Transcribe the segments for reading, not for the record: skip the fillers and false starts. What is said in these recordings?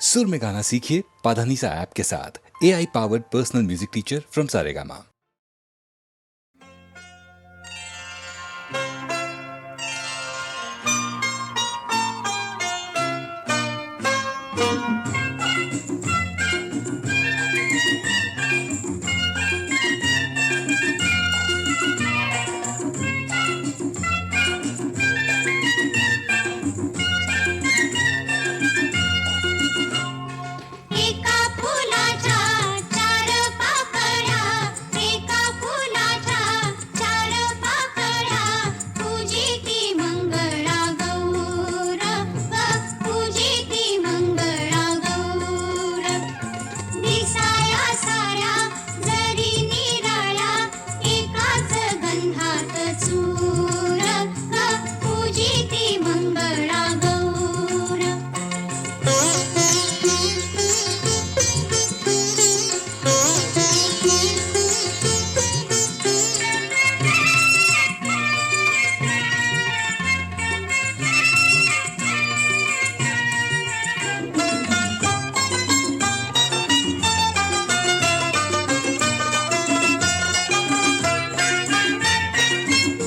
सुर में गाना सीखिए पाधानीसा ऐप के साथ। AI powered personal music teacher from Saregama. एका फुलाच्या चार पाकळ्या, एका फुलाच्या चार पाकळ्या, पूजिती मंगळा गौर, पूजिती मंगळा गौर. दिसाया साऱ्या जरी निराळ्या, एकाच गंधात चूर, पूजिती मंगळा गौर.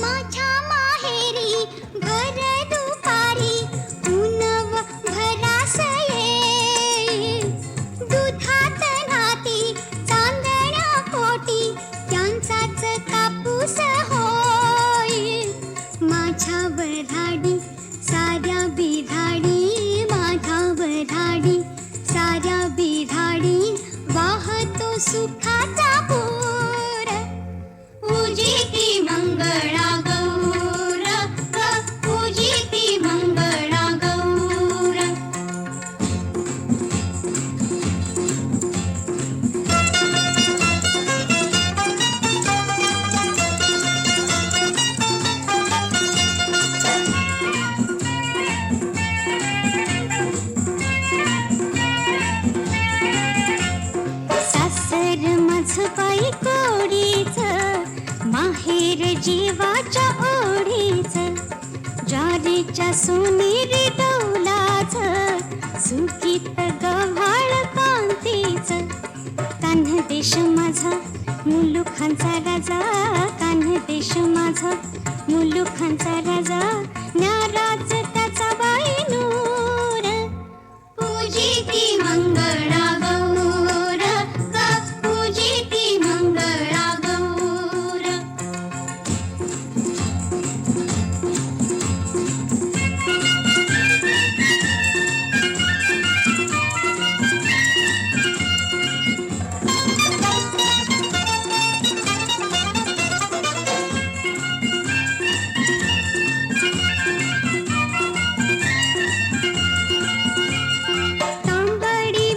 माझ्या माहेरी भर दुपारी ऊनव भरास ये, दुधात नाती चांदण्या पोटी त्यांचाच कापूस होय. माझ्या वऱ्हाडी साऱ्या बिऱ्हाडी, माझ्या वऱ्हाडी साऱ्या बिऱ्हाडी, वाहतो सुखाचा पूर. पूजिती मंगळा गौर, पूजिती मंगळा गौर. सासर माझं पायी कोडीच, माहेर जीवाच्या ओढीच, ज्वारीच्या सोनेरी डौलाच, सुकीत गव्हाळ कांतीच. कान्ह देश माझा मुलुखांचा राजा, कान्ह देश माझा मुलुखांचा राजा, नाराज त्याचा बाईनूर. पूजिती मंगळा गौर, पूजिती मंगळा गौर. तांबडी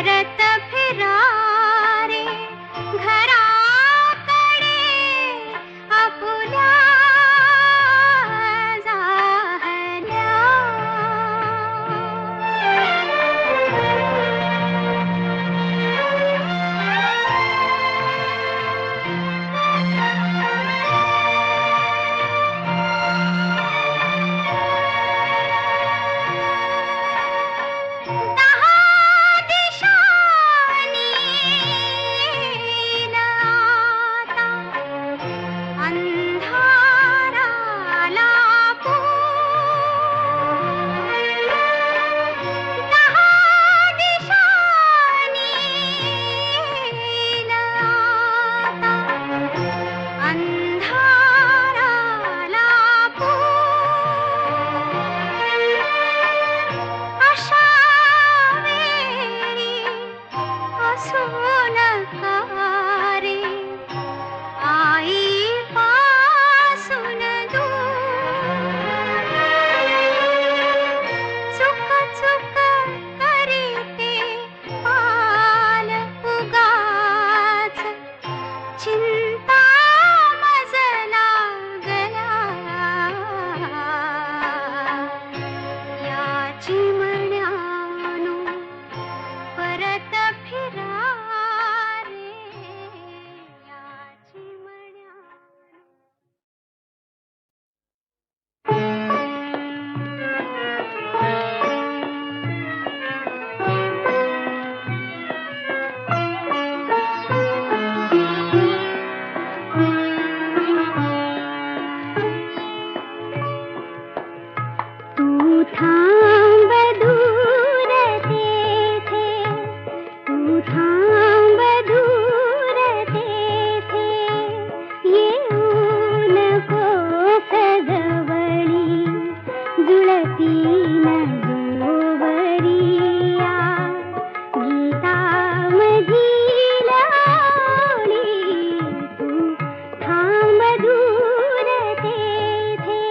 परत फिरा रे घराकडे आपुल्या जाहल्या. दहा दिशांनी येईल आता अंधाराला पूर. दहा दिशांनी येईल आता अंधाराला पूर. अशा वेळी असू नका रे आई पासून दूर. चुक चुक करीते पाल उगाच चिंता मज लागल्या. या चिमण्यानो परत फिरा रे या चिमण्यानो. तू थांब दूर तेथे, तू थांब दूर तेथे, येऊ नकोस जवळी जुळती न जोवरिया. गीतामधील ओळी तू थांब दूर तेथे.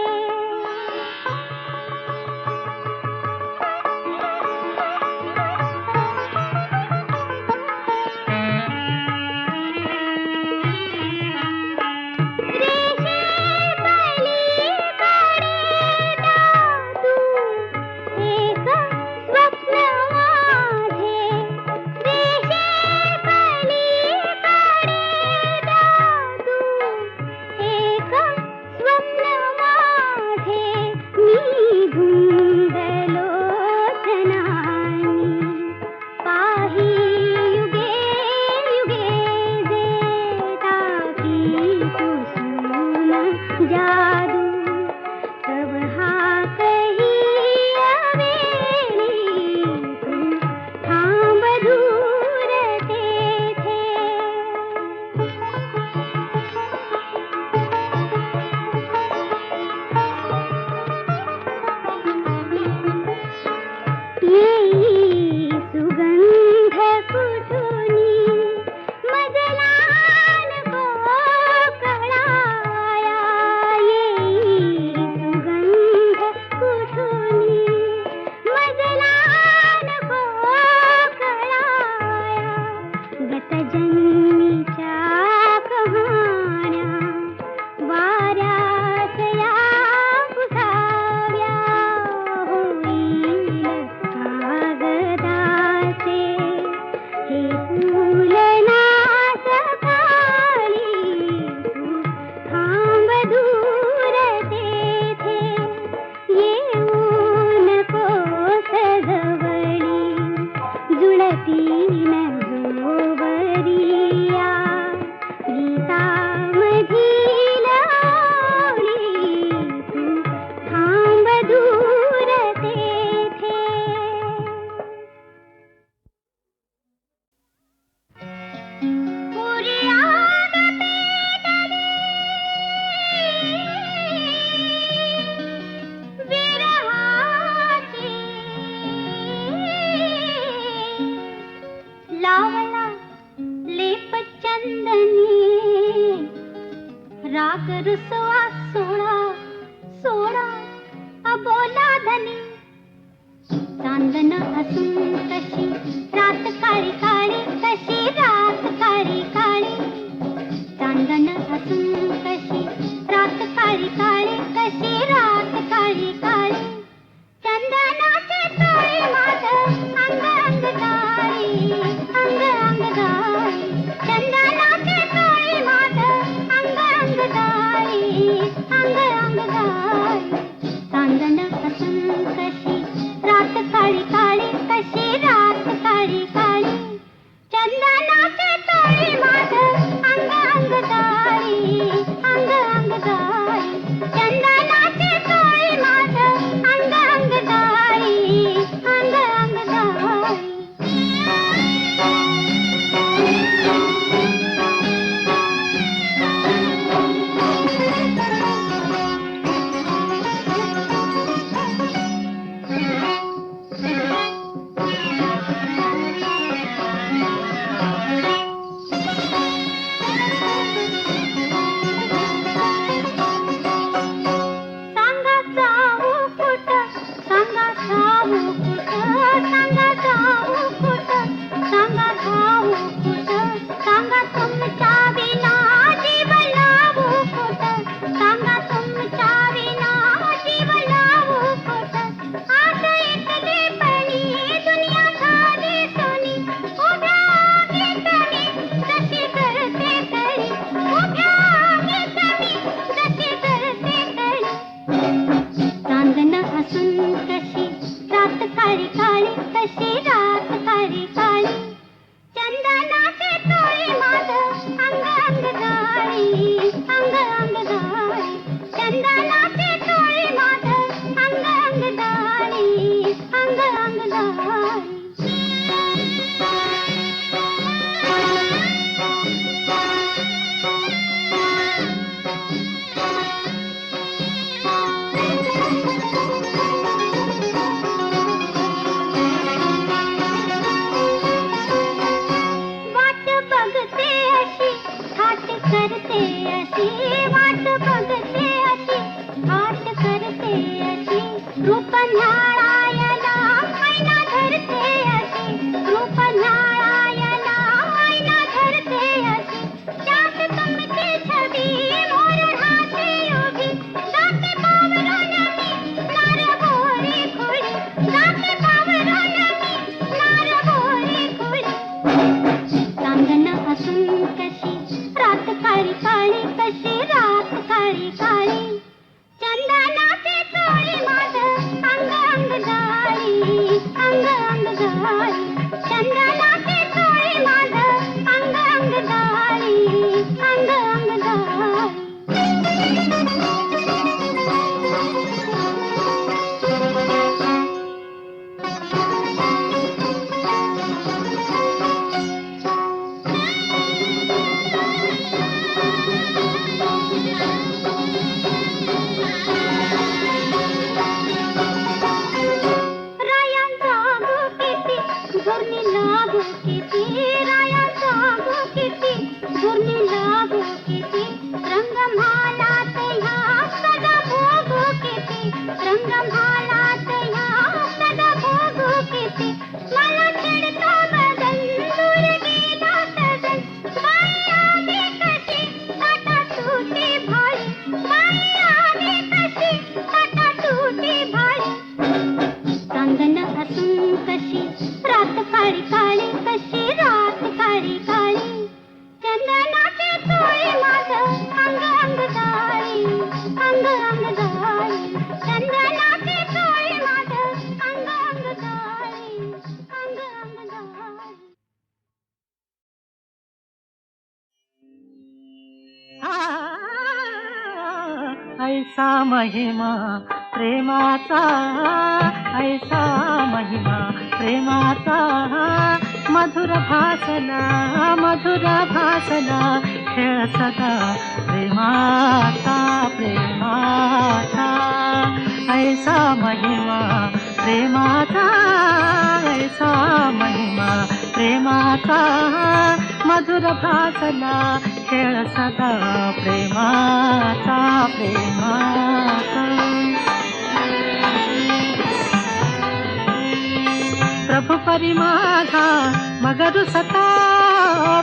जादू तब हात ही अवेळी तू थांब दूर तेथे. येई सुगंध कुठुनी मजला नको कळाया. येई सुगंध कुठुनी मजला नको कळाया. गतजन्मीच्या कहाण्या वाऱ्यात या पुसाव्या. होईल कागदाचे हे फूल नाच खाली तू थांब दूर तेथे. येऊ नकोस जवळी जुळती न जोवरिया. गीतामधील ओळी तू थांब दूर तेथे. पुरी आग पेटली विरहाची. लावला लेप चंदनी राग रुसवा सोळा सोळा अबोला धनी. चांदन असून कशी रात काळी अंग अंग गाई चंदनाचे तोळी माझ अंग अंग गाई अंग अंग गाई चांदण हसून कशी रात काळी काळी कशी रात काळी काळी चंदनाचे तोळी माझ अंग अंग गाई अंग अंग गाई चंदनाचे तोळी माझ अंग अंग गाई अंग अंग गाई सांगा जाऊ कुठं सांगा जाऊ कुठं सांगा जाऊ कुठं सांगा जाऊ कुठं सांगा तुमच्या विना जीव लावू कुठं सांगा तुमच्या विना जीव लावू कुठं आज इथली पणी दुनिया झाली सोनी उभ्या आगीत मी जशी करते तरी उभ्या आगीत मी जशी करते तरी चांदण हसून कशी रात काळी काळी कशी रात काळी काळी चंदनाचे तोळी माझ अंग अंग गाई अंग अंग गाई चंदनाचे तोळी माझ अंग अंग गाई अंग अंग गाई वाट बघते अशी थाट करते अशी वाट बघते अशी थाट करते अशी रूप न्याळायला ऐना धरते अशी रूप न्याळायला ऐना धरते अशी त्यात तुमची छबी मोरढाची उभी जाते पावरोन मी नार भोरी खुळी जाते पावरोन मी नार भोरी खुळी चांदण हसून कशी रात काळी काळी कशी रात काळी काळी चंदनाचे तोळी माझ अंग अंग गाई अंग अंग गाई चंदनाचे तोळी माझ अंग अंग गाई अंग अंग गाई राया जागो किती झुरणी लागो किती राया जागो किती झुरणी लागो किती रंगमालात ह्या सदा भोगो किती रंगमालात ह्या सदा भोगो किती मला छेडतो मदन दूर गेला सदन बाई आली कशी ताटा तुटी भाळी बाई आली कशी ताटा तुटी भाळी चांदण हसून कशी रात काळी काळी कशी रात काळी काळी चंदनाचे तोळी माझ अंग अंग गाई अंग अंग गाई चंदनाचे तोळी माझ अंग अंग गाई अंग अंग गाई ऐसा महिमा प्रेमाचा ऐसा महिमा प्रेमाचा मधुर भासला खेळ सदा प्रेमाचा प्रेमाचा ऐसा महिमा प्रेमाचा ऐसा महिमा प्रेमाचा मधुर भासला खेळ सदा प्रेमाचा प्रेमाचा प्रभु परी माझा मगरु सता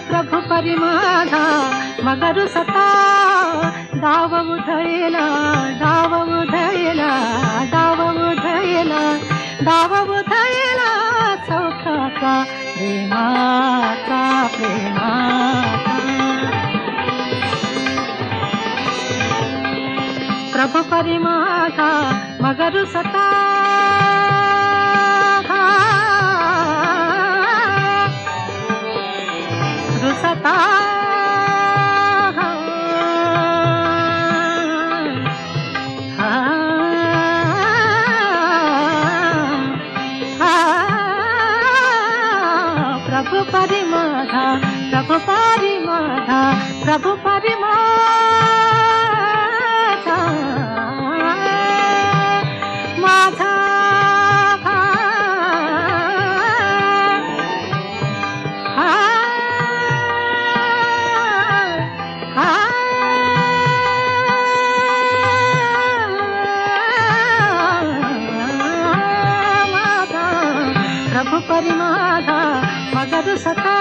प्रभु परी माझा मगरु सता डाव उधळला डाव उधळला डाव उधळला डाव उधळला चौकाचा प्रेमाचा प्रेमाचा प्रभु परी माझा मग रुसता रुसता प्रभु परी माझा प्रभु परी माझा प्रभु परी माझा माझा प्रभु परी माझा मग रुसता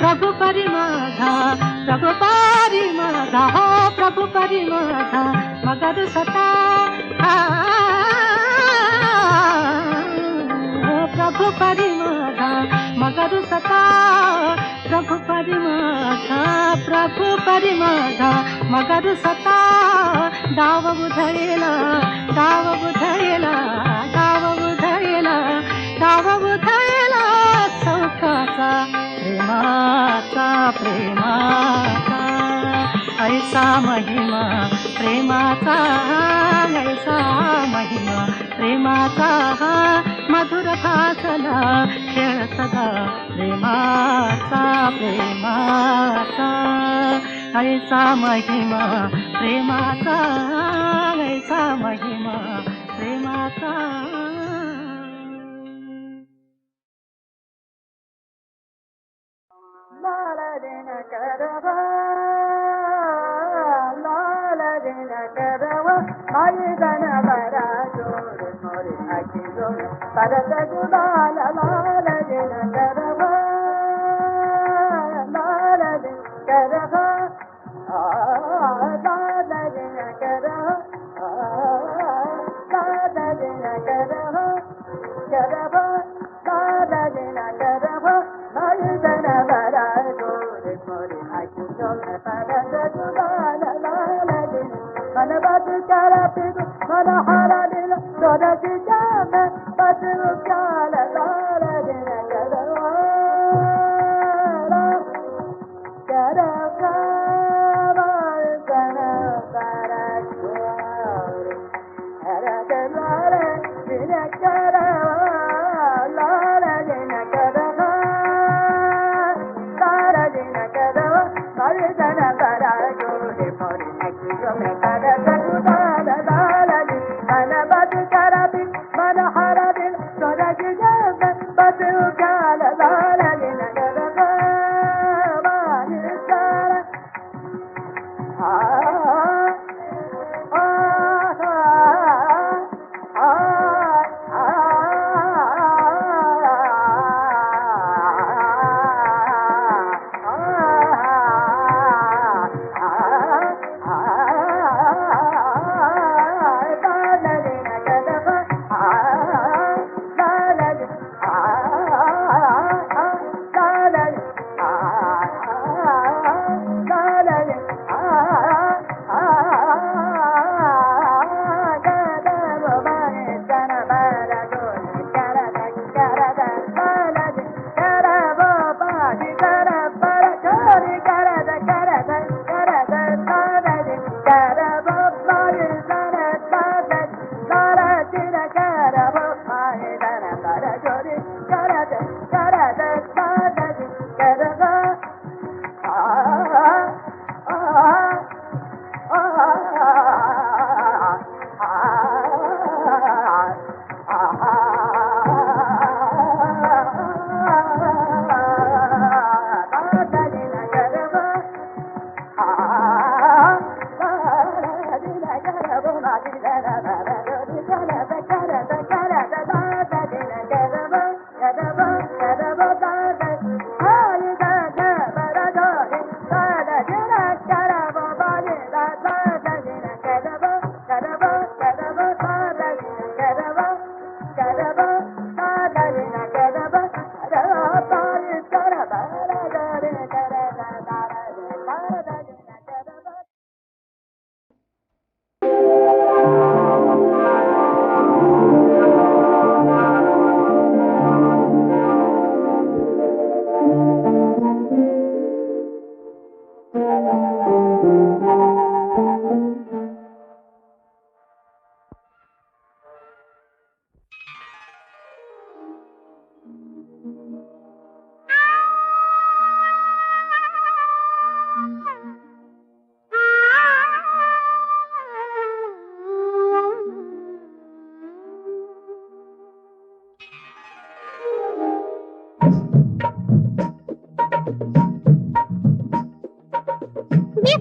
प्रभु परी माझा प्रभु परी माझा हो प्रभु परी माझा मग रुसता प्रभु परी माझा मग रुसता प्रभु परी माझा प्रभु परी माझा मग रुसता डाव बुधळेला डाव बुधळेला डाव बुधळेला डाव बुधळेला सौखाचा प्रेमाचा प्रेमाचा ऐसा महिमा प्रेमाचा ऐसा महिमा प्रेमाचा मधुर भासला खेळ सदा प्रेमाचा प्रेमाचा ऐसा महिमा प्रेमाचा ऐसा महिमा प्रेमाचा परत गुलाल लाल दिन करवा लाल दिन करवा लाल दिन करवा लाल दिन करवा करवा लाल दिन करवा लाल दिन बरा गोरे गोरे आखी जोल परत गुलाल लाल दिन मन बात करा पिग मन हारा दिल सोरती जाम बदलू चाल लाल दिन करवा करवा बाल करा हर लाल दिन करवा लाल दिन करवा लाल दिन करवा लाल दिन बरा गोरे मोरे अखी में करत गुलाल लाल दिन मन बद करा मन हरा दिल सोरा मी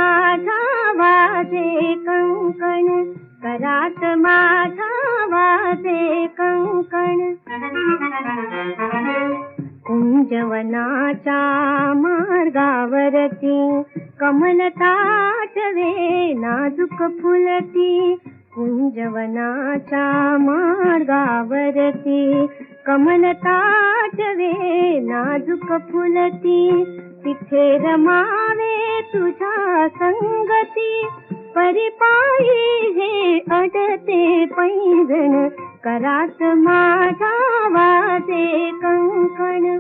माझा वाजे कंकण, करात माझा वाजे कंकण. कुंजवनाच्या मार्गावरती कमल ताटवे नाजूक फुलती. कुंजवनाच्या मार्गावरती कमल ताटवे नाजूक फुलती. तिथे रमावे तुझ्या संगती, परिपायी हे अडते पैंजण, करात माझा वाजे कंकण.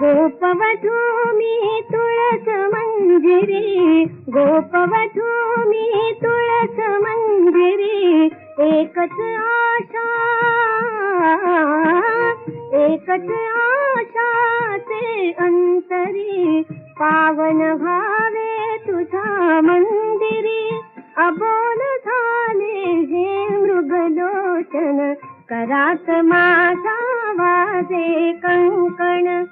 गोपवधू मी तुळस मंजिरी, गोपवधू मी तुळस मंजिरी. एकच आशा, एकच आशा ते अंतरी, पावन व्हावे तुझ्या मंदिरी. अबोल झाले हे मृगलोचन, करात माझा वाजे कंकण.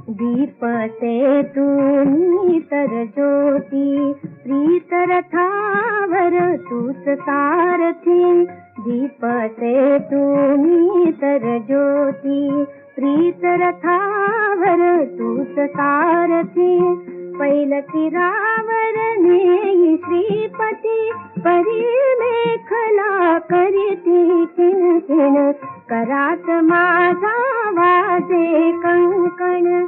दीपते तुम्ही तर ज्योती, प्रीत रथावर तूच सारथी. दीपते तुम्ही तर ज्योती, प्रीत रथावर तूच सारथी. पैलकिरावर नेई श्रीपती, परी मेखला करीती किणकिण, करात माझा वाजे कंकण.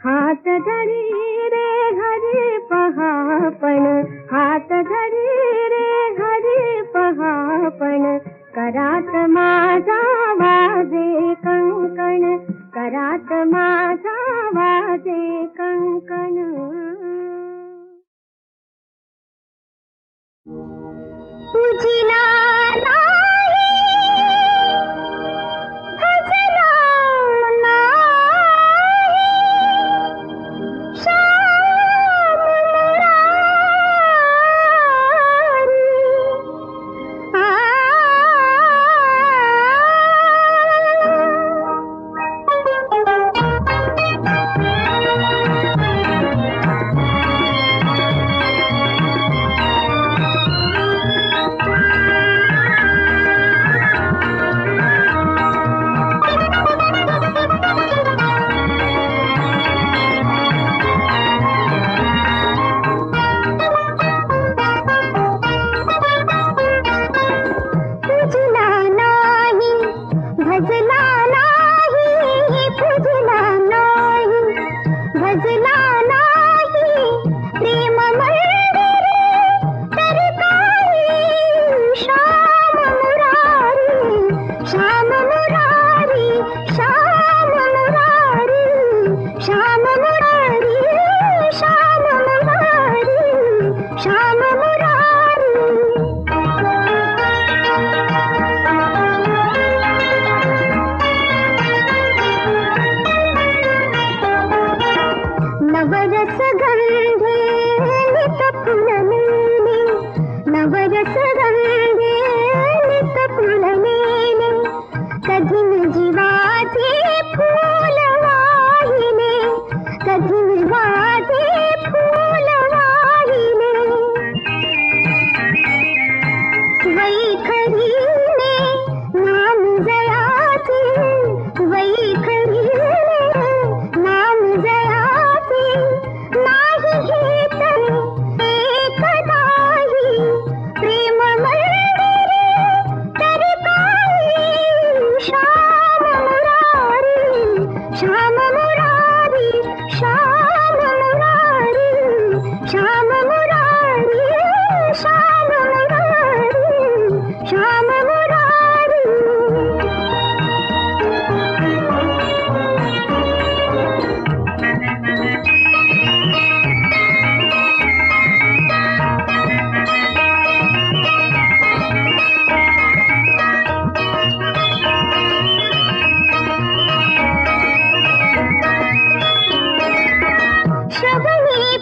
हात धरी रे हरी पहापण, हात धरी रे हरी पहापण, करात माझा वाजे कंकण, करात माझा वाजे कंकण. तुझिला नाही भजला नाही, श्याम मुरारी.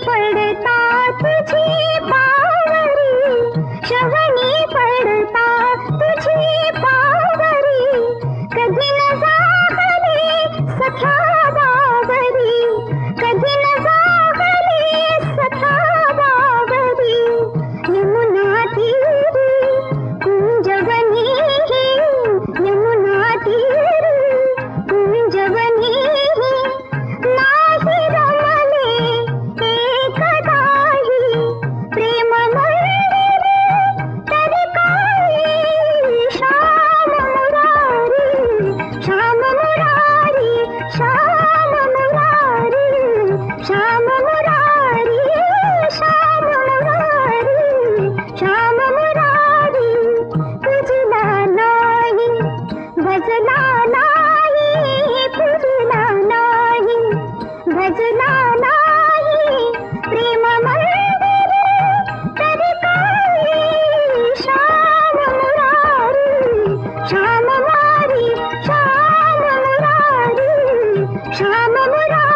पडतात श्याम मुरारी श्याम मुरारी श्याम मुरारी तुझला नाही भजला नाही तुझला नाही भजला नाही प्रेम मंदिर तरी काही श्याम मुरारी श्याम मुरारी श्याम मुरारी श्याम मुरारी